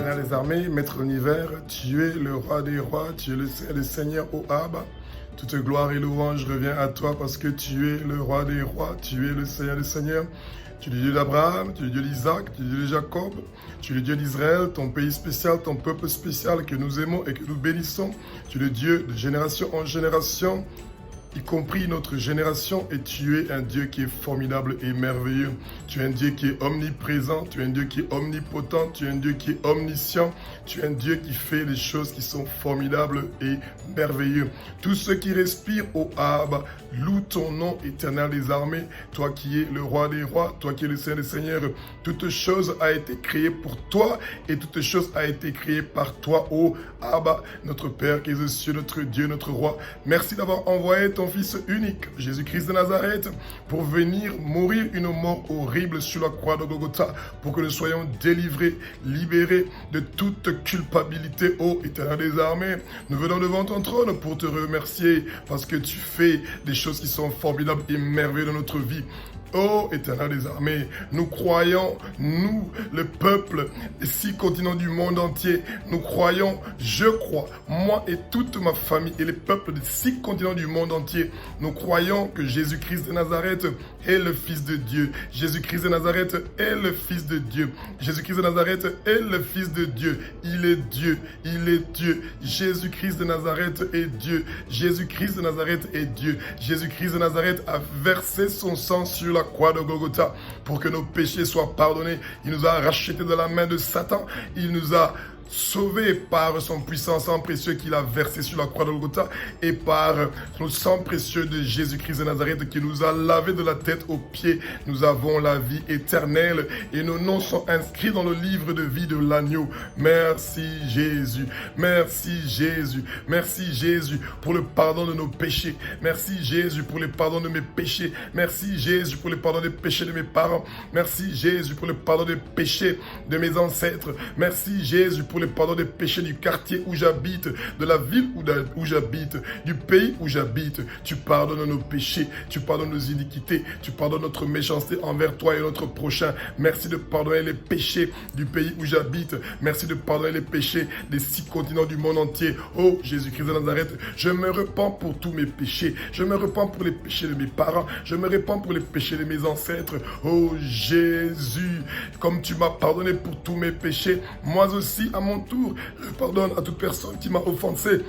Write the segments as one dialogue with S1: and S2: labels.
S1: Éternel des armées, Maître de l'univers, tu es le roi des rois, tu es le Seigneur, ô Abba. Toute gloire et louange revient à toi parce que tu es le roi des rois, tu es le Seigneur des seigneurs. Tu es le Dieu d'Abraham, tu es le Dieu d'Isaac, tu es le Dieu de Jacob, tu es le Dieu d'Israël, ton pays spécial, ton peuple spécial que nous aimons et que nous bénissons. Tu es le Dieu de génération en génération, y compris notre génération, et tu es un Dieu qui est formidable et merveilleux. Tu es un Dieu qui est omniprésent, tu es un Dieu qui est omnipotent, tu es un Dieu qui est omniscient, tu es un Dieu qui fait des choses qui sont formidables et merveilleux. Tous ceux qui respirent, ô Abba, loue ton nom, Éternel des armées, toi qui es le roi des rois, toi qui es le Seigneur des seigneurs. Toute chose a été créée pour toi et toute chose a été créée par toi, ô Abba, notre Père qui est aux cieux, notre Dieu, notre roi. Merci d'avoir envoyé ton Fils unique, Jésus-Christ de Nazareth, pour venir mourir une mort horrible sur la croix de Golgotha, pour que nous soyons délivrés, libérés de toute culpabilité, ô Éternel des armées. Nous venons devant ton trône pour te remercier, parce que tu fais des choses qui sont formidables et merveilleuses dans notre vie. Ô Éternel des armées, nous croyons, nous, le peuple des 6 continents du monde entier, nous croyons, je crois, moi et toute ma famille et les peuples des 6 continents du monde entier, nous croyons que Jésus-Christ de Nazareth est le Fils de Dieu. Jésus-Christ de Nazareth est le Fils de Dieu. Jésus-Christ de Nazareth est le Fils de Dieu. Il est Dieu, il est Dieu. Jésus-Christ de Nazareth est Dieu. Jésus-Christ de Nazareth est Dieu. Jésus-Christ de Nazareth a versé son sang sur la croix de Golgotha pour que nos péchés soient pardonnés. Il nous a rachetés de la main de Satan. Il nous a sauvés par son puissant sang précieux qu'il a versé sur la croix de Golgotha et par le sang précieux de Jésus-Christ de Nazareth qui nous a lavé de la tête aux pieds. Nous avons la vie éternelle et nos noms sont inscrits dans le livre de vie de l'agneau. Merci Jésus, merci Jésus, merci Jésus pour le pardon de nos péchés. Merci Jésus pour le pardon de mes péchés. Merci Jésus pour le pardon des péchés de mes parents. Merci Jésus pour le pardon des péchés de mes ancêtres. Merci Jésus pour le pardon des péchés du quartier où j'habite, de la ville où j'habite, du pays où j'habite. Tu pardonnes nos péchés, tu pardonnes nos iniquités, tu pardonnes notre méchanceté envers toi et notre prochain. Merci de pardonner les péchés du pays où j'habite. Merci de pardonner les péchés des 6 continents du monde entier. Oh Jésus-Christ de Nazareth, je me repens pour tous mes péchés. Je me repens pour les péchés de mes parents. Je me repens pour les péchés de mes ancêtres. Oh Jésus, comme tu m'as pardonné pour tous mes péchés, moi aussi, à mon tour, je pardonne à toute personne qui m'a offensé.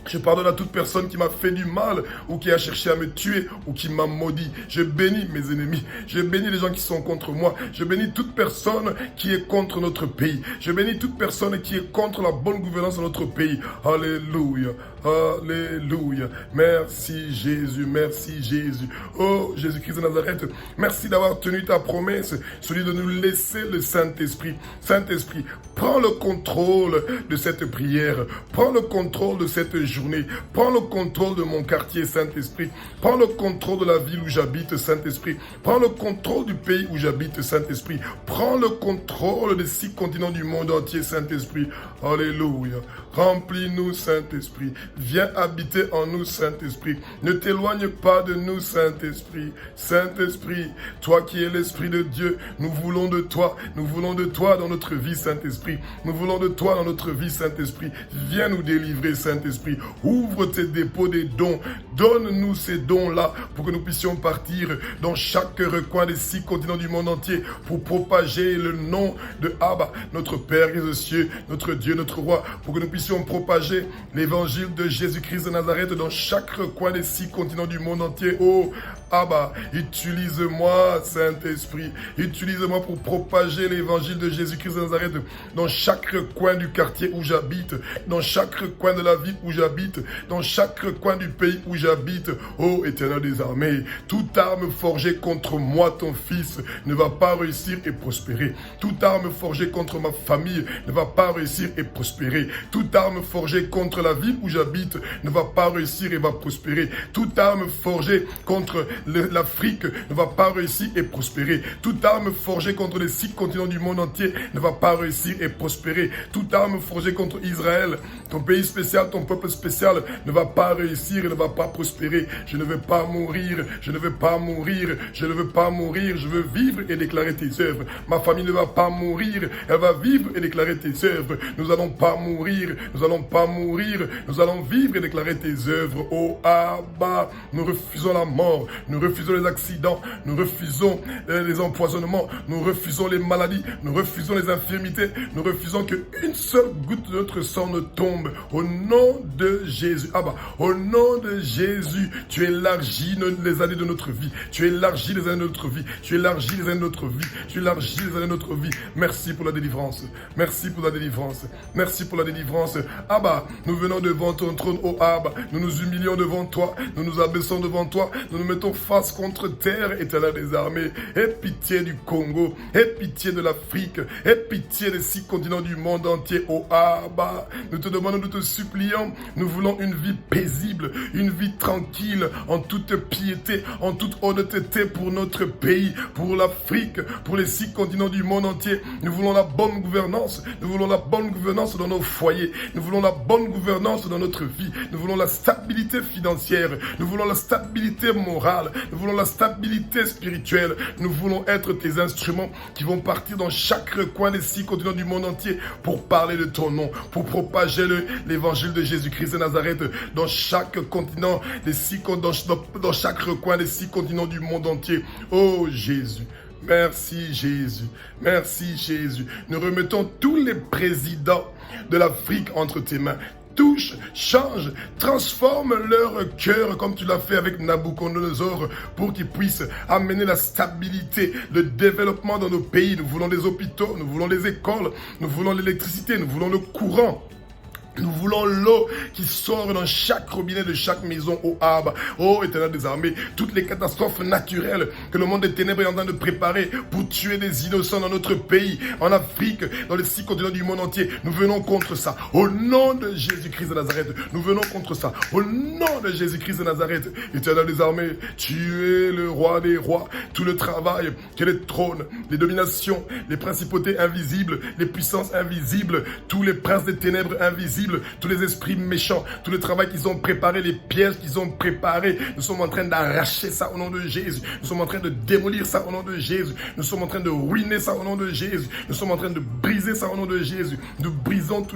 S1: Je pardonne à toute personne qui m'a fait du mal ou qui a cherché à me tuer ou qui m'a maudit. Je bénis mes ennemis. Je bénis les gens qui sont contre moi. Je bénis toute personne qui est contre notre pays. Je bénis toute personne qui est contre la bonne gouvernance de notre pays. Alléluia. Alléluia. Merci Jésus. Merci Jésus. Oh Jésus-Christ de Nazareth, merci d'avoir tenu ta promesse, celui de nous laisser le Saint-Esprit. Saint-Esprit, prends le contrôle de cette prière. Prends le contrôle de cette journée. Prends le contrôle de mon quartier, Saint-Esprit. Prends le contrôle de la ville où j'habite, Saint-Esprit. Prends le contrôle du pays où j'habite, Saint-Esprit. Prends le contrôle des 6 continents du monde entier, Saint-Esprit. Alléluia. Remplis-nous, Saint-Esprit. Viens habiter en nous, Saint-Esprit. Ne t'éloigne pas de nous, Saint-Esprit. Saint-Esprit, toi qui es l'Esprit de Dieu, nous voulons de toi. Nous voulons de toi dans notre vie, Saint-Esprit. Nous voulons de toi dans notre vie, Saint-Esprit. Viens nous délivrer, Saint-Esprit. Ouvre tes dépôts des dons. Donne-nous ces dons-là pour que nous puissions partir dans chaque recoin des 6 continents du monde entier pour propager le nom de Abba, notre Père qui est aux cieux, notre Dieu, notre roi, pour que nous puissions propager l'évangile de Jésus-Christ de Nazareth dans chaque recoin des 6 continents du monde entier. Oh Abba, utilise-moi, Saint-Esprit. Utilise-moi pour propager l'évangile de Jésus-Christ de Nazareth dans chaque coin du quartier où j'habite, dans chaque coin de la ville où j'habite, dans chaque coin du pays où j'habite. Ô Éternel des armées, toute arme forgée contre moi, ton Fils, ne va pas réussir et prospérer. Toute arme forgée contre ma famille ne va pas réussir et prospérer. Toute arme forgée contre la ville où j'habite ne va pas réussir et va prospérer. Toute arme forgée contre l'Afrique ne va pas réussir et prospérer. Toute arme forgée contre les 6 continents du monde entier ne va pas réussir et prospérer. Toute arme forgée contre Israël, ton pays spécial, ton peuple spécial, ne va pas réussir et ne va pas prospérer, je ne veux pas mourir, je ne veux pas mourir, je ne veux pas mourir, je veux vivre et déclarer tes œuvres. Ma famille ne va pas mourir, elle va vivre et déclarer tes œuvres. Nous n'allons pas mourir, nous n'allons pas mourir, nous allons vivre et déclarer tes œuvres. Oh Abba, nous refusons la mort, nous refusons les accidents, nous refusons les empoisonnements, nous refusons les maladies, nous refusons les infirmités, nous refusons qu'une seule goutte de notre sang ne tombe. Au nom de Jésus, Abba, au nom de Jésus, tu élargis les années de notre vie, tu élargis les années de notre vie, tu élargis les années de notre vie, tu élargis les années de notre vie. Merci pour la délivrance, merci pour la délivrance, merci pour la délivrance. Abba, nous venons devant ton trône, oh Abba, nous nous humilions devant toi, nous nous abaissons devant toi, nous nous mettons face contre terre, éternel des armées. Aie pitié du Congo, aie pitié de l'Afrique, aie pitié des 6 continents du monde entier, oh Abba. Nous te demandons, nous te supplions, nous voulons une vie paisible, une vie tranquille, en toute piété, en toute honnêteté pour notre pays, pour l'Afrique, pour les 6 continents du monde entier. Nous voulons la bonne gouvernance, nous voulons la bonne gouvernance dans nos foyers, nous voulons la bonne gouvernance dans notre vie, nous voulons la stabilité financière, nous voulons la stabilité morale, nous voulons la stabilité spirituelle, nous voulons être tes instruments qui vont partir dans chaque recoin des 6 continents du monde entier pour parler de ton nom, pour propager l'évangile de Jésus-Christ de Nazareth dans chaque continent, dans chaque recoin des 6 continents du monde entier. Oh Jésus, merci Jésus, merci Jésus. Nous remettons tous les présidents de l'Afrique entre tes mains. Touche, change, transforme leur cœur comme tu l'as fait avec Nabucodonosor pour qu'ils puissent amener la stabilité, le développement dans nos pays. Nous voulons des hôpitaux, nous voulons des écoles, nous voulons l'électricité, nous voulons le courant. Nous voulons l'eau qui sort dans chaque robinet de chaque maison, oh Abba, oh Éternel des armées. Toutes les catastrophes naturelles que le monde des ténèbres est en train de préparer pour tuer des innocents dans notre pays, en Afrique, dans les 6 continents du monde entier. Nous venons contre ça. Au nom de Jésus-Christ de Nazareth, nous venons contre ça. Au nom de Jésus-Christ de Nazareth, Éternel des armées, tu es le roi des rois. Tout le travail, que les trônes, les dominations, les principautés invisibles, les puissances invisibles, tous les princes des ténèbres invisibles, tous les esprits méchants, tout le travail qu'ils ont préparé, les pièges qu'ils ont préparés, nous sommes en train d'arracher ça au nom de Jésus. Nous sommes en train de démolir ça au nom de Jésus. Nous sommes en train de ruiner ça au nom de Jésus. Nous sommes en train de briser ça au nom de Jésus. Nous brisons tous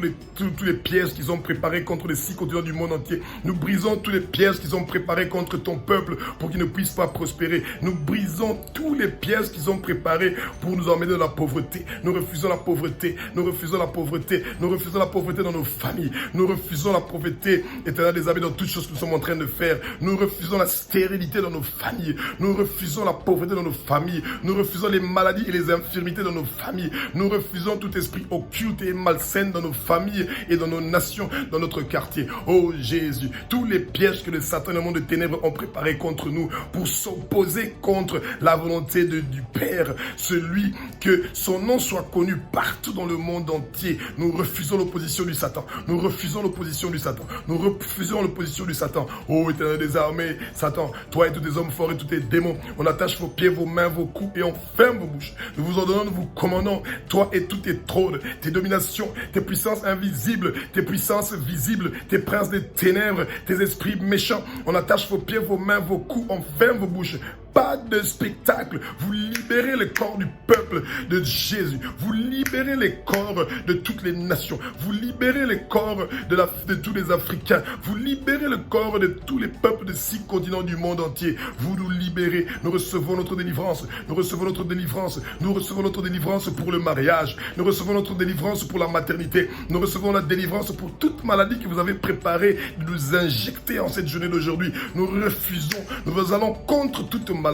S1: les pièges qu'ils ont préparés contre les 6 continents du monde entier. Nous brisons tous les pièges qu'ils ont préparés contre ton peuple pour qu'ils ne puissent pas prospérer. Nous brisons tous les pièges qu'ils ont préparés pour nous emmener dans la pauvreté. Nous refusons la pauvreté. Nous refusons la pauvreté. Nous refusons la pauvreté dans nos familles. Nous refusons la pauvreté, Éternel des armées, dans toutes choses que nous sommes en train de faire. Nous refusons la stérilité dans nos familles. Nous refusons la pauvreté dans nos familles. Nous refusons les maladies et les infirmités dans nos familles. Nous refusons tout esprit occulte et malsain dans nos familles et dans nos nations, dans notre quartier. Oh Jésus, tous les pièges que le Satan et le monde de ténèbres ont préparés contre nous pour s'opposer contre la volonté du Père, celui que son nom soit connu partout dans le monde entier. Nous refusons l'opposition du Satan. Nous refusons l'opposition du Satan. Nous refusons l'opposition du Satan. Oh Éternel des armées, Satan, toi et tous tes hommes forts et tous tes démons, on attache vos pieds, vos mains, vos coups et on ferme vos bouches. Nous vous ordonnons, nous vous commandons, toi et tous tes trônes, tes dominations, tes puissances invisibles, tes puissances visibles, tes princes des ténèbres, tes esprits méchants. On attache vos pieds, vos mains, vos coups, on ferme vos bouches. Pas de spectacle. Vous libérez le corps du peuple de Jésus. Vous libérez les corps de toutes les nations. Vous libérez les corps de tous les Africains. Vous libérez le corps de tous les peuples de 6 continents du monde entier. Vous nous libérez. Nous recevons notre délivrance. Nous recevons notre délivrance. Nous recevons notre délivrance pour le mariage. Nous recevons notre délivrance pour la maternité. Nous recevons la délivrance pour toute maladie que vous avez préparée de nous injecter en cette journée d'aujourd'hui. Nous refusons. Nous allons contre toute maladie.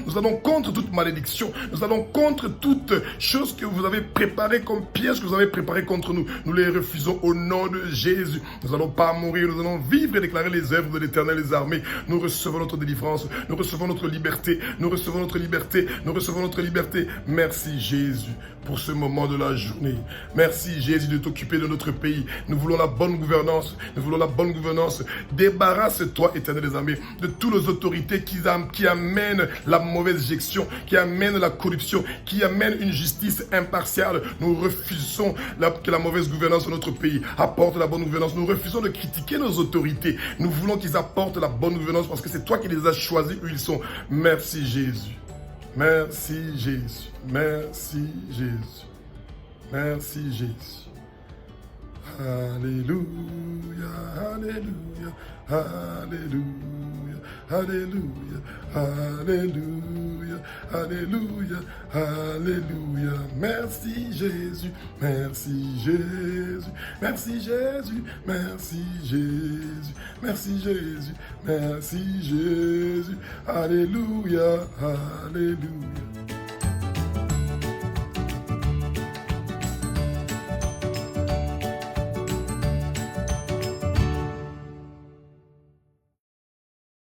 S1: Nous allons contre toute malédiction. Nous allons contre toute chose que vous avez préparée comme piège que vous avez préparé contre nous. Nous les refusons au nom de Jésus. Nous n'allons pas mourir. Nous allons vivre et déclarer les œuvres de l'Éternel des armées. Nous recevons notre délivrance. Nous recevons notre liberté. Nous recevons notre liberté. Nous recevons notre liberté. Merci Jésus pour ce moment de la journée. Merci Jésus de t'occuper de notre pays. Nous voulons la bonne gouvernance. Nous voulons la bonne gouvernance. Débarrasse-toi, Éternel des armées, de toutes les autorités qui amènent amène la mauvaise gestion, qui amène la corruption, qui amène une justice impartiale. Nous refusons que la mauvaise gouvernance de notre pays apporte la bonne gouvernance. Nous refusons de critiquer nos autorités. Nous voulons qu'ils apportent la bonne gouvernance parce que c'est toi qui les as choisis où ils sont. Merci Jésus. Merci Jésus. Merci Jésus. Merci Jésus. Alléluia, Alléluia, Alléluia, Alléluia, Alléluia, Alléluia, Alléluia. Merci Jésus, merci Jésus, merci Jésus, merci Jésus, merci Jésus, merci Jésus. Alléluia, Alléluia.